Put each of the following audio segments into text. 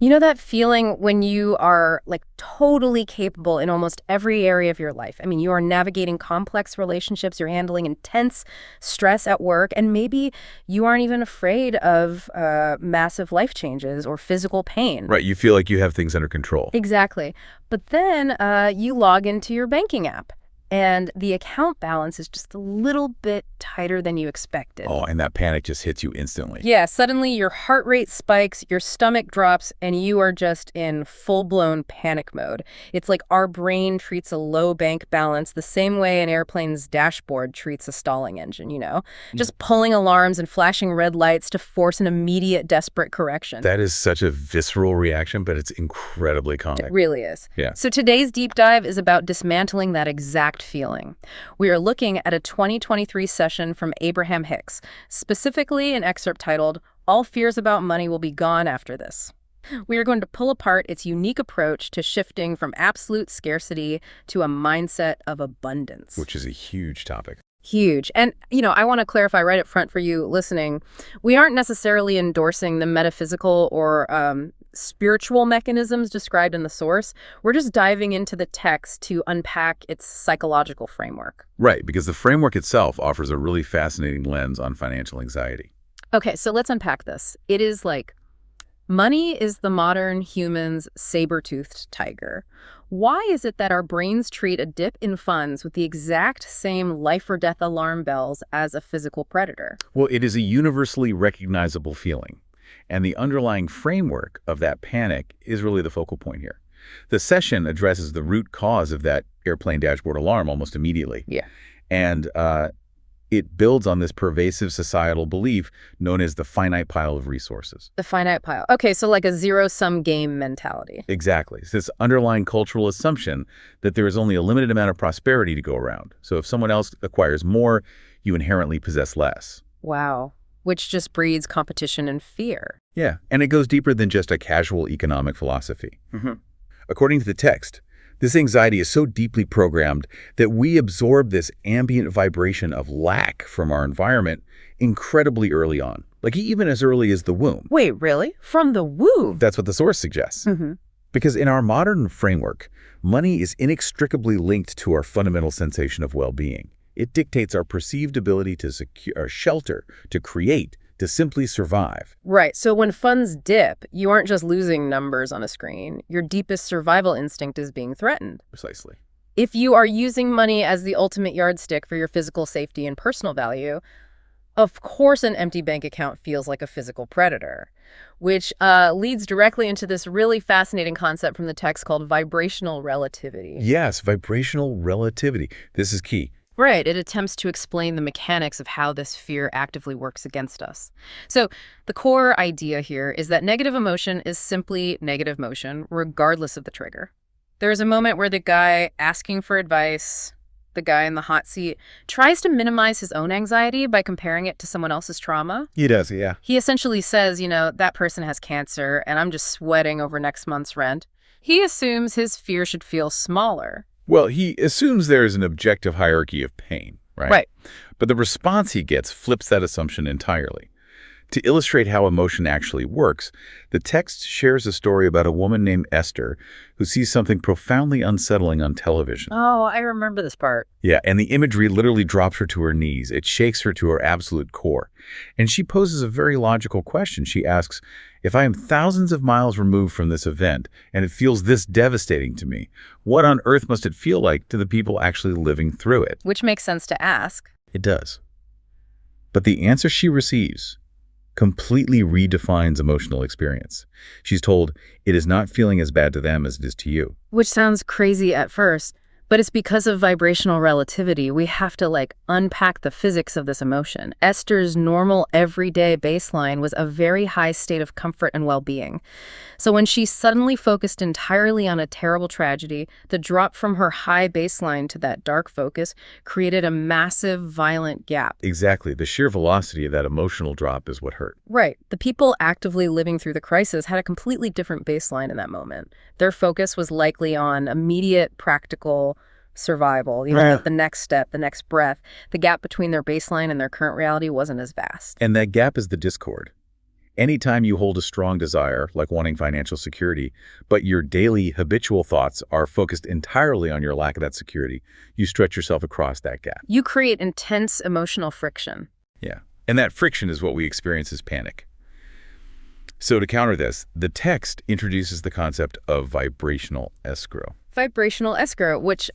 You know that feeling when you are like totally capable in almost every area of your life? I mean, you are navigating complex relationships, you're handling intense stress at work, and maybe you aren't even afraid of massive life changes or physical pain. Right, you feel like you have things under control. Exactly. But then you log into your banking app, and the account balance is just a little bit tighter than you expected. Oh, and that panic just hits you instantly. Yeah, suddenly your heart rate spikes, your stomach drops, and you are just in full-blown panic mode. It's like our brain treats a low bank balance the same way an airplane's dashboard treats a stalling engine, just pulling alarms and flashing red lights to force an immediate, desperate correction. That is such a visceral reaction, but it's incredibly common. It really is. Yeah. So today's deep dive is about dismantling that exact feeling. We are looking at a 2023 session from Abraham Hicks, specifically an excerpt titled, "All Fears About Money Will Be Gone After This." We are going to pull apart its unique approach to shifting from absolute scarcity to a mindset of abundance. Which is a huge topic. Huge. And, I want to clarify right up front for you listening, we aren't necessarily endorsing the metaphysical or spiritual mechanisms described in the source. We're just diving into the text to unpack its psychological framework. Right, because the framework itself offers a really fascinating lens on financial anxiety. Okay, so let's unpack this. It is like, money is the modern human's saber-toothed tiger. Why is it that our brains treat a dip in funds with the exact same life or death alarm bells as a physical predator? Well, it is a universally recognizable feeling, and the underlying framework of that panic is really the focal point here. The session addresses the root cause of that airplane dashboard alarm almost immediately. Yeah. And it builds on this pervasive societal belief known as the finite pile of resources. The finite pile. Okay, so like a zero-sum game mentality. Exactly. It's this underlying cultural assumption that there is only a limited amount of prosperity to go around. So if someone else acquires more, you inherently possess less. Wow. Which just breeds competition and fear. Yeah, and it goes deeper than just a casual economic philosophy. According to the text, this anxiety is so deeply programmed that we absorb this ambient vibration of lack from our environment incredibly early on, like even as early as the womb. Wait, really? From the womb? That's what the source suggests. Because in our modern framework, money is inextricably linked to our fundamental sensation of well-being. It dictates our perceived ability to secure our shelter, to create, to simply survive. Right. So when funds dip, you aren't just losing numbers on a screen. Your deepest survival instinct is being threatened. Precisely. If you are using money as the ultimate yardstick for your physical safety and personal value, of course an empty bank account feels like a physical predator, which leads directly into this really fascinating concept from the text called vibrational relativity. Yes, vibrational relativity. This is key. Right. It attempts to explain the mechanics of how this fear actively works against us. So the core idea here is that negative emotion is simply negative motion, regardless of the trigger. There's a moment where the guy asking for advice, the guy in the hot seat, tries to minimize his own anxiety by comparing it to someone else's trauma. He does, yeah. He essentially says, that person has cancer and I'm just sweating over next month's rent. He assumes his fear should feel smaller. Well, he assumes there is an objective hierarchy of pain, right? Right. But the response he gets flips that assumption entirely. To illustrate how emotion actually works, the text shares a story about a woman named Esther who sees something profoundly unsettling on television. Oh, I remember this part. Yeah, and the imagery literally drops her to her knees. It shakes her to her absolute core. And she poses a very logical question. She asks, if I am thousands of miles removed from this event and it feels this devastating to me, what on earth must it feel like to the people actually living through it? Which makes sense to ask. It does. But the answer she receives completely redefines emotional experience. She's told it is not feeling as bad to them as it is to you. Which sounds crazy at first, but it's because of vibrational relativity. We have to unpack the physics of this emotion. Esther's normal everyday baseline was a very high state of comfort and well-being. So when she suddenly focused entirely on a terrible tragedy, the drop from her high baseline to that dark focus created a massive, violent gap. Exactly. The sheer velocity of that emotional drop is what hurt. Right. The people actively living through the crisis had a completely different baseline in that moment. Their focus was likely on immediate, practical survival, the next step, the next breath. The gap between their baseline and their current reality wasn't as vast. And that gap is the discord. Anytime you hold a strong desire, like wanting financial security, but your daily habitual thoughts are focused entirely on your lack of that security, you stretch yourself across that gap. You create intense emotional friction. Yeah. And that friction is what we experience as panic. So to counter this, the text introduces the concept of vibrational escrow. Vibrational escrow, which,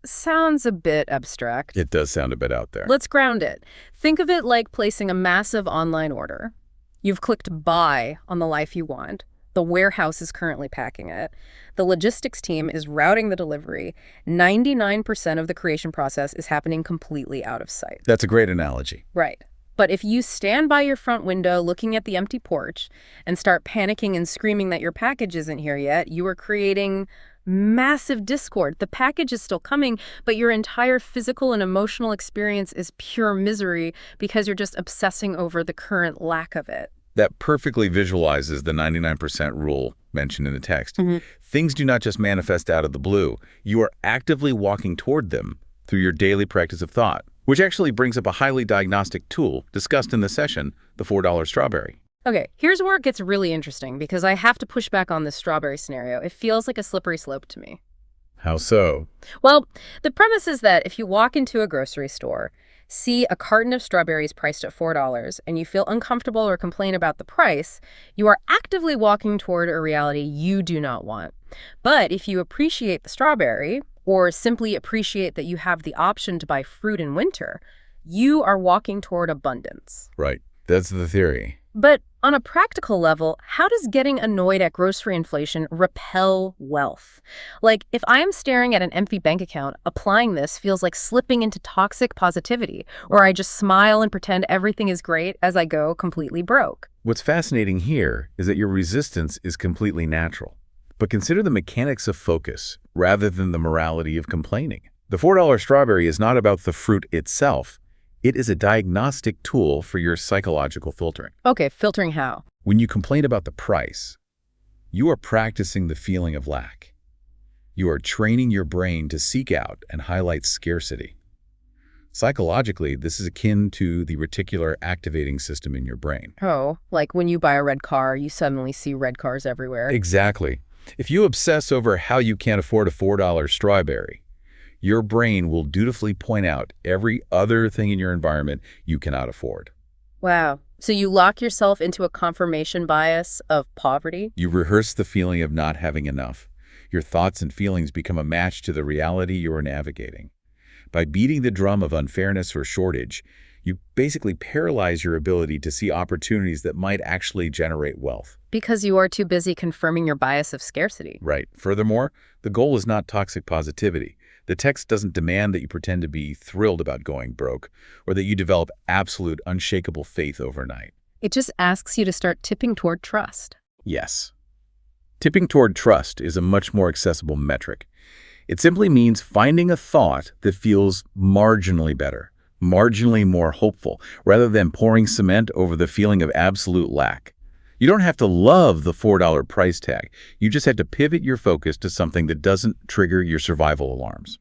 sounds a bit abstract. It does sound a bit out there. Let's ground it. Think of it like placing a massive online order. You've clicked buy on the life you want. The warehouse is currently packing it. The logistics team is routing the delivery. 99% of the creation process is happening completely out of sight. That's a great analogy. Right. But if you stand by your front window looking at the empty porch and start panicking and screaming that your package isn't here yet, you are creating massive discord. The package is still coming, but your entire physical and emotional experience is pure misery because you're just obsessing over the current lack of it. That perfectly visualizes the 99% rule mentioned in the text. Things do not just manifest out of the blue. You are actively walking toward them through your daily practice of thought, which actually brings up a highly diagnostic tool discussed in the session, the $4 strawberry. Okay, here's where it gets really interesting because I have to push back on this strawberry scenario. It feels like a slippery slope to me. How so? Well, the premise is that if you walk into a grocery store, see a carton of strawberries priced at $4, and you feel uncomfortable or complain about the price, you are actively walking toward a reality you do not want. But if you appreciate the strawberry, or simply appreciate that you have the option to buy fruit in winter, you are walking toward abundance. Right. That's the theory. But on a practical level, how does getting annoyed at grocery inflation repel wealth? Like, if I am staring at an empty bank account, applying this feels like slipping into toxic positivity, where I just smile and pretend everything is great as I go completely broke. What's fascinating here is that your resistance is completely natural. But consider the mechanics of focus rather than the morality of complaining. The $4 strawberry is not about the fruit itself. It is a diagnostic tool for your psychological filtering. Okay, filtering how? When you complain about the price, you are practicing the feeling of lack. You are training your brain to seek out and highlight scarcity. Psychologically, this is akin to the reticular activating system in your brain. Oh, like when you buy a red car, you suddenly see red cars everywhere. Exactly. If you obsess over how you can't afford a $4 strawberry, your brain will dutifully point out every other thing in your environment you cannot afford. Wow. So you lock yourself into a confirmation bias of poverty? You rehearse the feeling of not having enough. Your thoughts and feelings become a match to the reality you are navigating. By beating the drum of unfairness or shortage, you basically paralyze your ability to see opportunities that might actually generate wealth. Because you are too busy confirming your bias of scarcity. Right. Furthermore, the goal is not toxic positivity. The text doesn't demand that you pretend to be thrilled about going broke or that you develop absolute, unshakable faith overnight. It just asks you to start tipping toward trust. Yes. Tipping toward trust is a much more accessible metric. It simply means finding a thought that feels marginally better, marginally more hopeful, rather than pouring cement over the feeling of absolute lack. You don't have to love the $4 price tag. You just have to pivot your focus to something that doesn't trigger your survival alarms.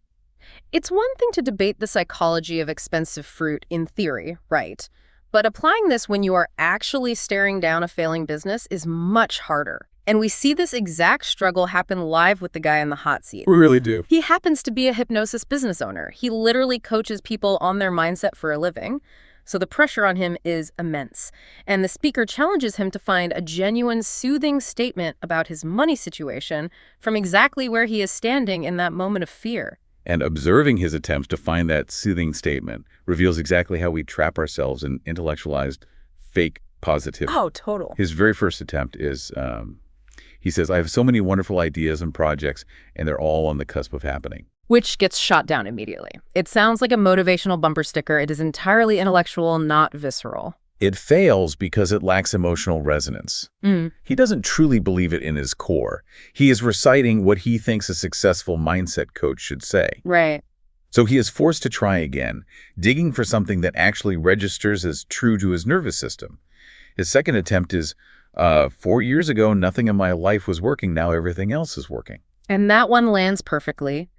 It's one thing to debate the psychology of expensive fruit in theory, right? But applying this when you are actually staring down a failing business is much harder. And we see this exact struggle happen live with the guy in the hot seat. We really do. He happens to be a hypnosis business owner. He literally coaches people on their mindset for a living. So the pressure on him is immense. And the speaker challenges him to find a genuine, soothing statement about his money situation from exactly where he is standing in that moment of fear. And observing his attempts to find that soothing statement reveals exactly how we trap ourselves in intellectualized fake positivity. Oh, total. His very first attempt is, he says, I have so many wonderful ideas and projects, and they're all on the cusp of happening. Which gets shot down immediately. It sounds like a motivational bumper sticker. It is entirely intellectual, not visceral. It fails because it lacks emotional resonance. He doesn't truly believe it in his core. He is reciting what he thinks a successful mindset coach should say. Right. So he is forced to try again, digging for something that actually registers as true to his nervous system. His second attempt is, 4 years ago, nothing in my life was working. Now everything else is working. And that one lands perfectly.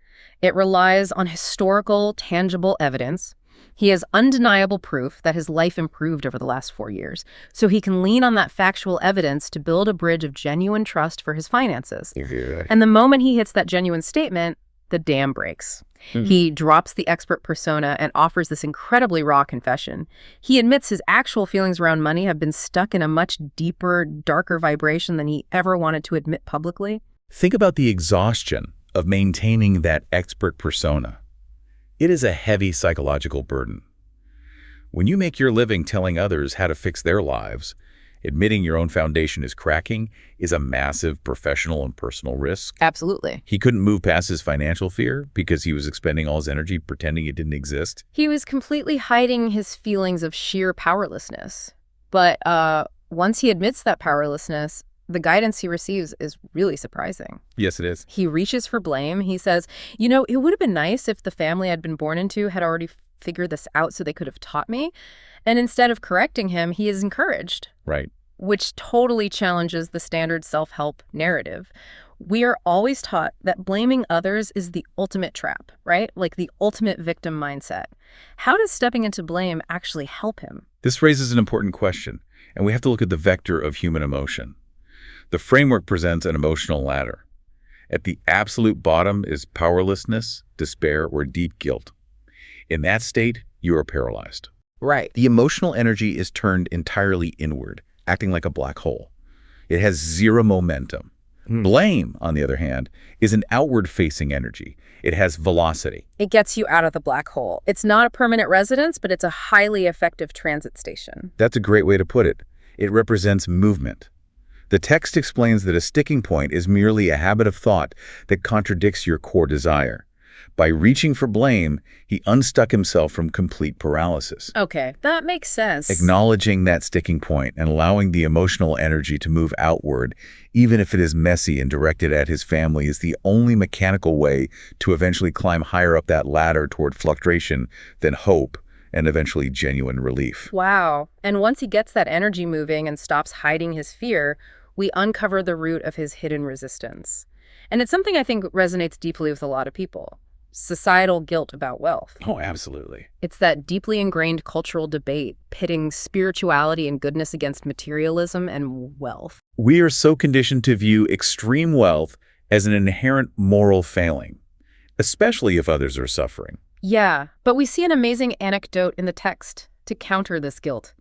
It relies on historical, tangible evidence. He has undeniable proof that his life improved over the last 4 years, so he can lean on that factual evidence to build a bridge of genuine trust for his finances. Yeah. And the moment he hits that genuine statement, the dam breaks. He drops the expert persona and offers this incredibly raw confession. He admits his actual feelings around money have been stuck in a much deeper, darker vibration than he ever wanted to admit publicly. Think about the exhaustion of maintaining that expert persona. It is a heavy psychological burden. When you make your living telling others how to fix their lives, admitting your own foundation is cracking is a massive professional and personal risk. Absolutely. He couldn't move past his financial fear because he was expending all his energy pretending it didn't exist. He was completely hiding his feelings of sheer powerlessness. But once he admits that powerlessness, the guidance he receives is really surprising. Yes, it is. He reaches for blame. He says, it would have been nice if the family I'd been born into had already figured this out so they could have taught me. And instead of correcting him, he is encouraged. Right. Which totally challenges the standard self-help narrative. We are always taught that blaming others is the ultimate trap, right? Like the ultimate victim mindset. How does stepping into blame actually help him? This raises an important question, and we have to look at the vector of human emotion. The framework presents an emotional ladder. At the absolute bottom is powerlessness, despair, or deep guilt. In that state, you are paralyzed. Right. The emotional energy is turned entirely inward, acting like a black hole. It has zero momentum. Blame, on the other hand, is an outward-facing energy. It has velocity. It gets you out of the black hole. It's not a permanent residence, but it's a highly effective transit station. That's a great way to put it. It represents movement. The text explains that a sticking point is merely a habit of thought that contradicts your core desire. By reaching for blame, he unstuck himself from complete paralysis. Okay, that makes sense. Acknowledging that sticking point and allowing the emotional energy to move outward, even if it is messy and directed at his family, is the only mechanical way to eventually climb higher up that ladder toward fluctuation than hope and eventually genuine relief. Wow. And once he gets that energy moving and stops hiding his fear, we uncover the root of his hidden resistance. And it's something I think resonates deeply with a lot of people. Societal guilt about wealth. Oh, absolutely. It's that deeply ingrained cultural debate pitting spirituality and goodness against materialism and wealth. We are so conditioned to view extreme wealth as an inherent moral failing, especially if others are suffering. Yeah, but we see an amazing anecdote in the text to counter this guilt.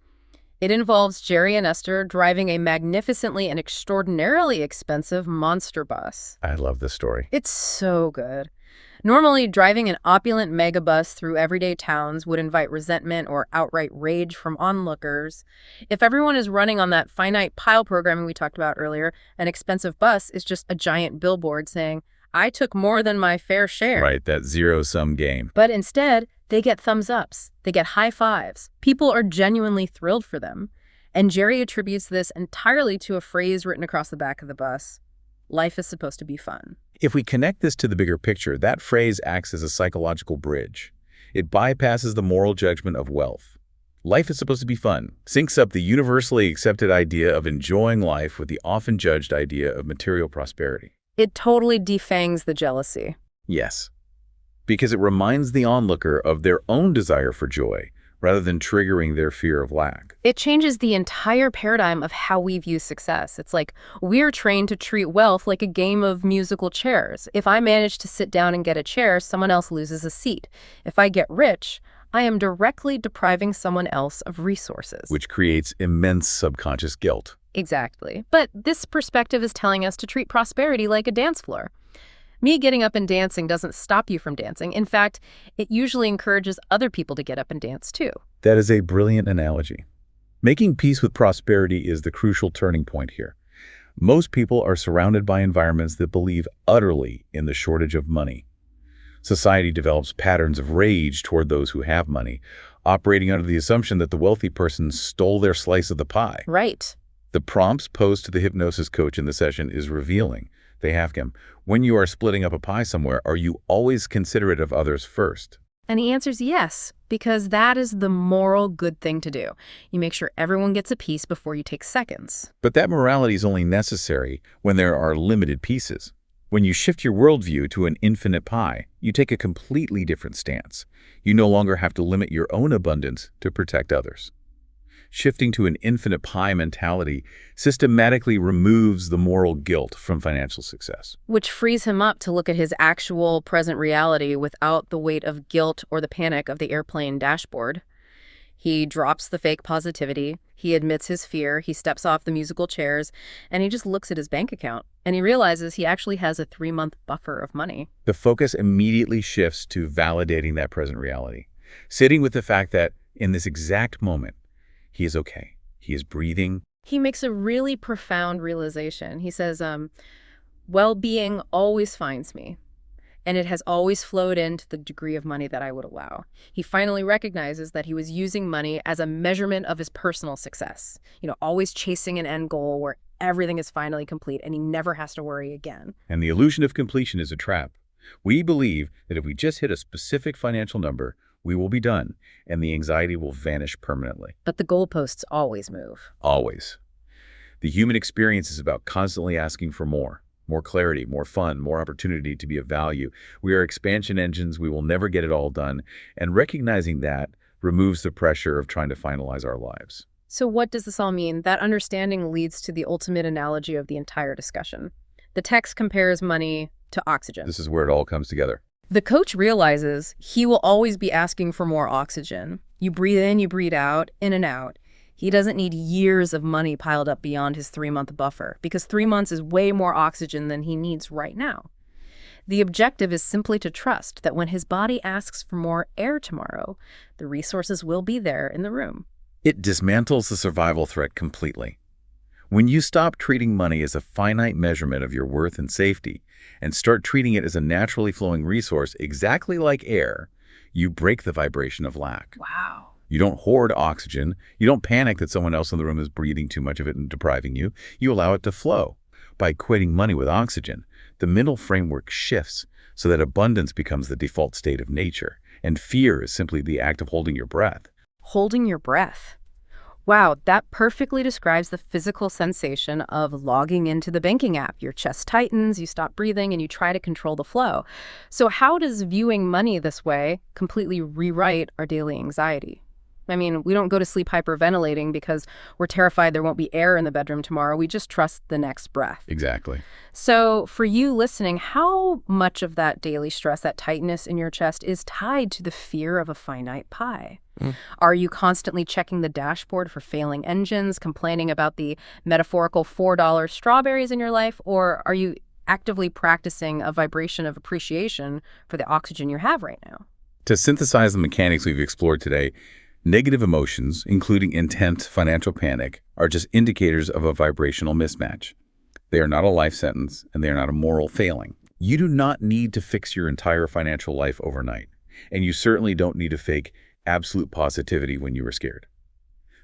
It involves Jerry and Esther driving a magnificently and extraordinarily expensive monster bus. I love this story. It's so good. Normally, driving an opulent megabus through everyday towns would invite resentment or outright rage from onlookers. If everyone is running on that finite pile programming we talked about earlier, an expensive bus is just a giant billboard saying, I took more than my fair share. Right, that zero-sum game. But instead, they get thumbs ups. They get high fives. People are genuinely thrilled for them. And Jerry attributes this entirely to a phrase written across the back of the bus. Life is supposed to be fun. If we connect this to the bigger picture, that phrase acts as a psychological bridge. It bypasses the moral judgment of wealth. Life is supposed to be fun. Syncs up the universally accepted idea of enjoying life with the often judged idea of material prosperity. It totally defangs the jealousy. Yes, because it reminds the onlooker of their own desire for joy, rather than triggering their fear of lack. It changes the entire paradigm of how we view success. It's like we're trained to treat wealth like a game of musical chairs. If I manage to sit down and get a chair, someone else loses a seat. If I get rich, I am directly depriving someone else of resources. Which creates immense subconscious guilt. Exactly. But this perspective is telling us to treat prosperity like a dance floor. Me getting up and dancing doesn't stop you from dancing. In fact, it usually encourages other people to get up and dance too. That is a brilliant analogy. Making peace with prosperity is the crucial turning point here. Most people are surrounded by environments that believe utterly in the shortage of money. Society develops patterns of rage toward those who have money, operating under the assumption that the wealthy person stole their slice of the pie. Right. The prompts posed to the hypnosis coach in the session is revealing. They ask him, when you are splitting up a pie somewhere, are you always considerate of others first? And he answers yes, because that is the moral good thing to do. You make sure everyone gets a piece before you take seconds. But that morality is only necessary when there are limited pieces. When you shift your worldview to an infinite pie, you take a completely different stance. You no longer have to limit your own abundance to protect others. Shifting to an infinite pie mentality systematically removes the moral guilt from financial success. Which frees him up to look at his actual present reality without the weight of guilt or the panic of the airplane dashboard. He drops the fake positivity, he admits his fear, he steps off the musical chairs, and he just looks at his bank account, and he realizes he actually has a 3-month buffer of money. The focus immediately shifts to validating that present reality, sitting with the fact that in this exact moment, he is okay. He is breathing. He makes a really profound realization. He says, well-being always finds me, and it has always flowed in to the degree of money that I would allow. He finally recognizes that he was using money as a measurement of his personal success, always chasing an end goal where everything is finally complete and he never has to worry again. And the illusion of completion is a trap. We believe that if we just hit a specific financial number, we will be done, and the anxiety will vanish permanently. But the goalposts always move. Always. The human experience is about constantly asking for more clarity, more fun, more opportunity to be of value. We are expansion engines. We will never get it all done. And recognizing that removes the pressure of trying to finalize our lives. So what does this all mean? That understanding leads to the ultimate analogy of the entire discussion. The text compares money to oxygen. This is where it all comes together. The coach realizes he will always be asking for more oxygen. You breathe in, you breathe out, in and out. He doesn't need years of money piled up beyond his 3-month buffer, because 3 months is way more oxygen than he needs right now. The objective is simply to trust that when his body asks for more air tomorrow, the resources will be there in the room. It dismantles the survival threat completely. When you stop treating money as a finite measurement of your worth and safety and start treating it as a naturally flowing resource exactly like air, you break the vibration of lack. Wow. You don't hoard oxygen. You don't panic that someone else in the room is breathing too much of it and depriving you. You allow it to flow. By equating money with oxygen, the mental framework shifts so that abundance becomes the default state of nature, and fear is simply the act of holding your breath. Holding your breath. Wow, that perfectly describes the physical sensation of logging into the banking app. Your chest tightens, you stop breathing, and you try to control the flow. So how does viewing money this way completely rewrite our daily anxiety? I mean, we don't go to sleep hyperventilating because we're terrified there won't be air in the bedroom tomorrow. We just trust the next breath. Exactly. So for you listening, how much of that daily stress, that tightness in your chest, is tied to the fear of a finite pie? Are you constantly checking the dashboard for failing engines, complaining about the metaphorical $4 strawberries in your life, or are you actively practicing a vibration of appreciation for the oxygen you have right now? To synthesize the mechanics we've explored today, negative emotions, including intense financial panic, are just indicators of a vibrational mismatch. They are not a life sentence, and they are not a moral failing. You do not need to fix your entire financial life overnight, and you certainly don't need to fake absolute positivity when you are scared.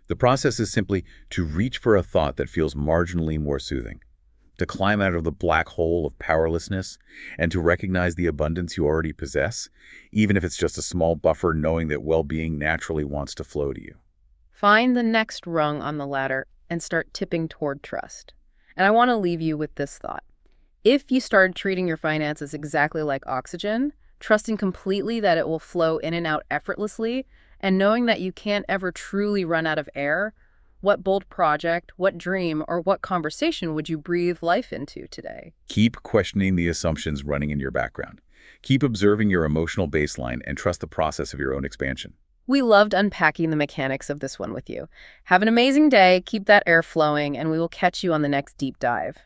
The process is simply to reach for a thought that feels marginally more soothing, to climb out of the black hole of powerlessness, and to recognize the abundance you already possess, even if it's just a small buffer, knowing that well-being naturally wants to flow to you. Find the next rung on the ladder and start tipping toward trust. And I want to leave you with this thought. If you started treating your finances exactly like oxygen, trusting completely that it will flow in and out effortlessly, and knowing that you can't ever truly run out of air, what bold project, what dream, or what conversation would you breathe life into today? Keep questioning the assumptions running in your background. Keep observing your emotional baseline and trust the process of your own expansion. We loved unpacking the mechanics of this one with you. Have an amazing day, keep that air flowing, and we will catch you on the next deep dive.